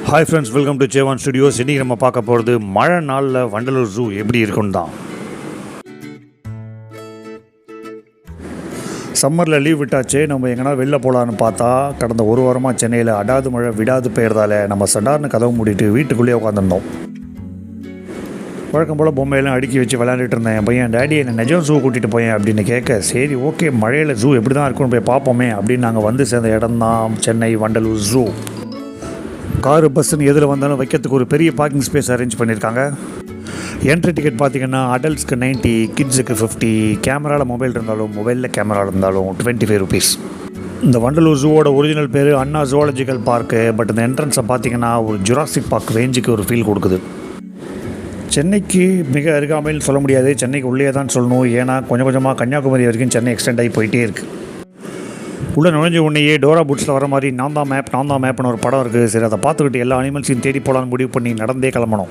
Hi friends, welcome to Sevan studios. இன்றைக்கி நம்ம பார்க்க போகிறது மழை நாளில் வண்டலூர் ஜூ எப்படி இருக்குன்னு தான். சம்மரில் லீவ் விட்டாச்சு, நம்ம எங்கன்னா வெளில போகலான்னு பார்த்தா கடந்த ஒரு வாரமாக சென்னையில் அடாது மழை விடாது பெய்யறதால நம்ம சடார்னு கதவு மூடிட்டு வீட்டுக்குள்ளேயே உட்காந்துருந்தோம். வழக்கம் போல் பொம்மையெல்லாம் அடுக்கி வச்சு விளையாண்டுட்டு இருந்தேன். என் பையன் டேடி என்னை நிஜம் ஜூ கூட்டிகிட்டு போயேன் அப்படின்னு கேட்க, சரி ஓகே மழையில் ஜூ எப்படி தான் இருக்குன்னு போய் பார்ப்போமே அப்படின்னு நாங்கள் வந்து சேர்ந்த இடம் தான் சென்னை வண்டலூர் ஜூ. காரு பஸ்ஸுன்னு எதில் வந்தாலும் வைக்கிறதுக்கு ஒரு பெரிய பார்க்கிங் ஸ்பேஸ் அரேஞ்ச் பண்ணியிருக்காங்க. என்ட்ரி டிக்கெட் பார்த்திங்கன்னா அடல்ட்ஸ்க்கு 90, கிட்ஸுக்கு 50, கேமராவில் மொபைல் இருந்தாலும் மொபைலில் கேமரா இருந்தாலும் 25 rupees. இந்த வண்டலூர் ஜூவோட ஒரிஜினல் பேர் அண்ணா zoological பார்க்கு. பட் இந்த என்ட்ரன்ஸை பார்த்திங்கன்னா ஒரு ஜுராசிக் பார்க் ரேஞ்சுக்கு ஒரு ஃபீல் கொடுக்குது. சென்னைக்கு மிக அருகாமையில் சொல்ல முடியாது, சென்னைக்கு உள்ளே தான் சொல்லணும். ஏன்னா கொஞ்சம் கொஞ்சமாக கன்னியாகுமரி வரைக்கும் சென்னை எக்ஸ்டெண்ட் ஆகி போயிட்டே இருக்குது. உள்ளே நுழைஞ்ச உடனேயே டோரா புட்ஸில் வர மாதிரி நான் தான் மேப்னு ஒரு படம் இருக்குது. சரி, அதை பார்த்துக்கிட்டு எல்லா அனிமல்ஸையும் தேடி போகலான்னு முடிவு பண்ணி நடந்தே கிளம்பணும்.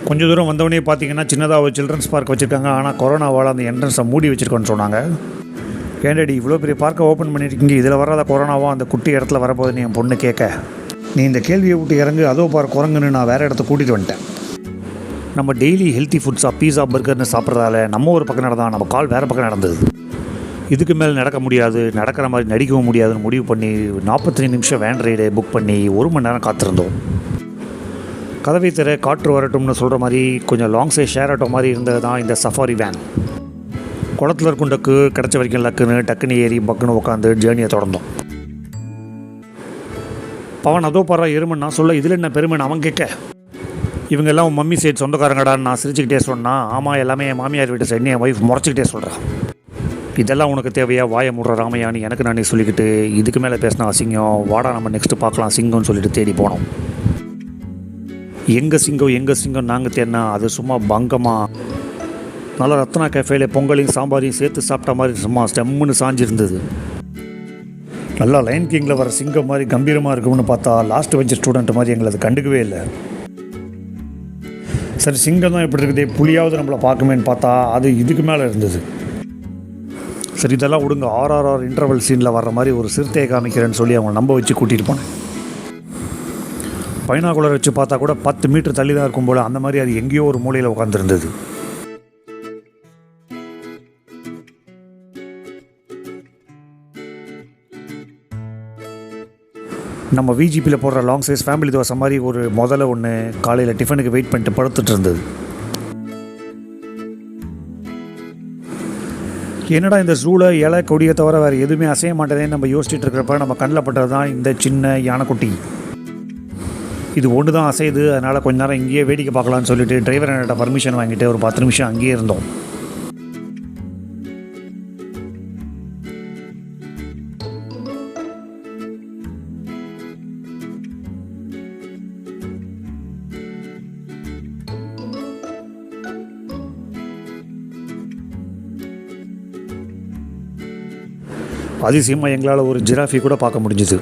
கொஞ்சம் தூரம் வந்தவொடனே பார்த்தீங்கன்னா சின்னதாக ஒரு சில்ட்ரன்ஸ் பார்க் வச்சுருக்காங்க. ஆனால் கொரோனாவால் அந்த என்ட்ரன்ஸை மூடி வச்சுருக்கோன்னு சொன்னாங்க. ஏண்டடி இவ்வளோ பெரிய பார்க்கை ஓப்பன் பண்ணியிருக்கீங்க, இதில் வராத கொரோனாவா அந்த குட்டி இடத்துல வரப்போகுதுன்னு என் பொண்ணு கேட்க, நீ இந்த கேள்வியை விட்டு இறங்கு, அதோ பார் குரங்குன்னு நான் வேறு இடத்த கூட்டிகிட்டு வந்துட்டேன். நம்ம டெய்லி ஹெல்த்தி ஃபுட்ஸாக பீஸா பர்கர்னு சாப்பிட்றதால நம்ம ஒரு பக்கம் நடந்தான், நம்ம கால் வேறு பக்கம் நடந்தது. இதுக்கு மேலே நடக்க முடியாது, நடக்கிற மாதிரி நடிக்கவும் முடியாதுன்னு முடிவு பண்ணி 45 நிமிஷம் வேன் ரைடு புக் பண்ணி 1 மணி நேரம் காத்திருந்தோம். கதவை திற காற்று வரட்டும்னு சொல்கிற மாதிரி கொஞ்சம் லாங் சைஸ் ஷேர் ஆட்டோ மாதிரி இருந்தது தான் இந்த சஃபாரி வேன். குளத்தில் இருக்கும் டக்கு கிடச்ச வரைக்கும் டக்குன்னு ஏறி பக்குன்னு உட்காந்து ஜேர்னியை தொடர்ந்தோம். பவன் அதோ பாரு எருமன் நான் சொல்ல, இதில் என்ன பெருமைன்னு அவன் கேட்க, இவங்க எல்லாம் மம்மி சைடு சொந்தக்காரங்கடான்னு நான் சிரிச்சுக்கிட்டே சொன்னால், ஆமாம் எல்லாமே என் மாமியார் வீட்டு சைடு என் ஒய்ஃப் முறைச்சிக்கிட்டே சொல்கிறேன். இதெல்லாம் உனக்கு தேவையா, வாயை முடுற ராமையான்னு எனக்கு நானே சொல்லிக்கிட்டு, இதுக்கு மேலே பேசினா அசிங்கம், வாடா நம்ம நெக்ஸ்ட்டு பார்க்கலாம் சிங்கம்னு சொல்லிட்டு தேடி போனோம். எங்கள் சிங்கம் நாங்கள் தேடினா அது சும்மா பங்கமாக நல்லா ரத்னா கேஃபேல பொங்கலையும் சாம்பாரையும் சேர்த்து சாப்பிட்ட மாதிரி சும்மா ஸ்டெம்முன்னு சாஞ்சிருந்தது. நல்லா லைன் கிங்கில் வர சிங்கம் மாதிரி கம்பீரமாக இருக்கும்னு பார்த்தா லாஸ்ட் பெஞ்ச் ஸ்டூடெண்ட் மாதிரி எங்களை அது கண்டுக்கவே இல்லை. சரி சிங்கம் தான் இப்படி இருக்குது, புலியாவது நம்மளை பார்க்குமேன்னு பார்த்தா அது இதுக்கு மேலே இருந்தது. சரி இதெல்லாம் விடுங்க, RRR இன்டர்வல் சீனில் வர்ற மாதிரி ஒரு சிறுத்தையை காமிக்கிறேன்னு சொல்லி அவங்க நம்ப வச்சு கூட்டிகிட்டு போனேன். பைனாகுலர் வச்சு பார்த்தா கூட 10 மீட்டர் தள்ளி தான் இருக்கும் போல் அந்த மாதிரி அது எங்கேயோ ஒரு மூலையில் உட்காந்துருந்தது. நம்ம VGPயில் போடுற லாங் சைஸ் ஃபேமிலி தோசை மாதிரி ஒரு முதல்ல ஒன்று காலையில் டிஃபனுக்கு வெயிட் பண்ணிட்டு படுத்துட்டு இருந்தது. என்னடா இந்த ஜூவில் இலை கொடியை தவிர வேறு எதுவுமே அசைய மாட்டேதேன்னு நம்ம யோசிச்சுட்டு இருக்கிறப்ப நம்ம கண்ணில் பட்டது தான் இந்த சின்ன யானைக்குட்டி. இது ஒன்று தான் அசையுது, அதனால் கொஞ்ச நேரம் இங்கேயே வேடிக்கை பார்க்கலான்னு சொல்லிட்டு டிரைவர் என்கிட்ட பர்மிஷன் வாங்கிட்டு ஒரு 10 நிமிஷம் அங்கேயே இருந்தோம். அதிசயமாக எங்களால் ஒரு ஜிராஃபி கூட பார்க்க முடிஞ்சுது.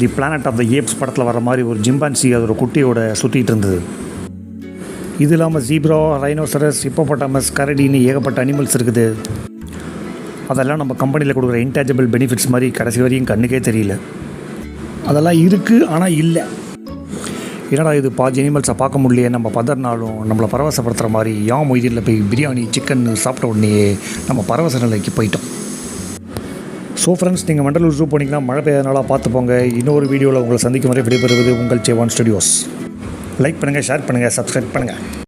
The planet of the apes படத்தில் வர மாதிரி ஒரு ஜிம்பான்சி அதோட குட்டியோட சுற்றிட்டு இருந்தது. இது இல்லாமல் ஜீப்ரா, ரைனோசரஸ், ஹிப்போபொட்டாமஸ், கரடின்னு ஏகப்பட்ட அனிமல்ஸ் இருக்குது. அதெல்லாம் நம்ம கம்பெனியில் கொடுக்குற இன்டாஜபிள் பெனிஃபிட்ஸ் மாதிரி கடைசி வரையும் கண்ணுக்கே தெரியல. அதெல்லாம் இருக்குது ஆனால் இல்லை. என்னடா இது பாதி அனிமல்ஸை பார்க்க முடியலையே, நம்ம பதறினாலும் நம்மளை பரவசப்படுத்துகிற மாதிரி மொய்தீனில் போய் பிரியாணி சிக்கன் சாப்பிட்ட உடனே நம்ம பரவச நிலைக்கு போயிட்டோம். ஸோ ஃப்ரெண்ட்ஸ், நீங்கள் வண்டலூர் ஜூ போனீங்கன்னா மழை பெய்யாதனால பார்த்து போங்க. இன்னொரு வீடியோவில் உங்களை சந்திக்கும் வரை விடைபெறுவது உங்கள் சேவான் ஸ்டுடியோஸ். லைக் பண்ணுங்கள், ஷேர் பண்ணுங்கள், சப்ஸ்கிரைப் பண்ணுங்கள்.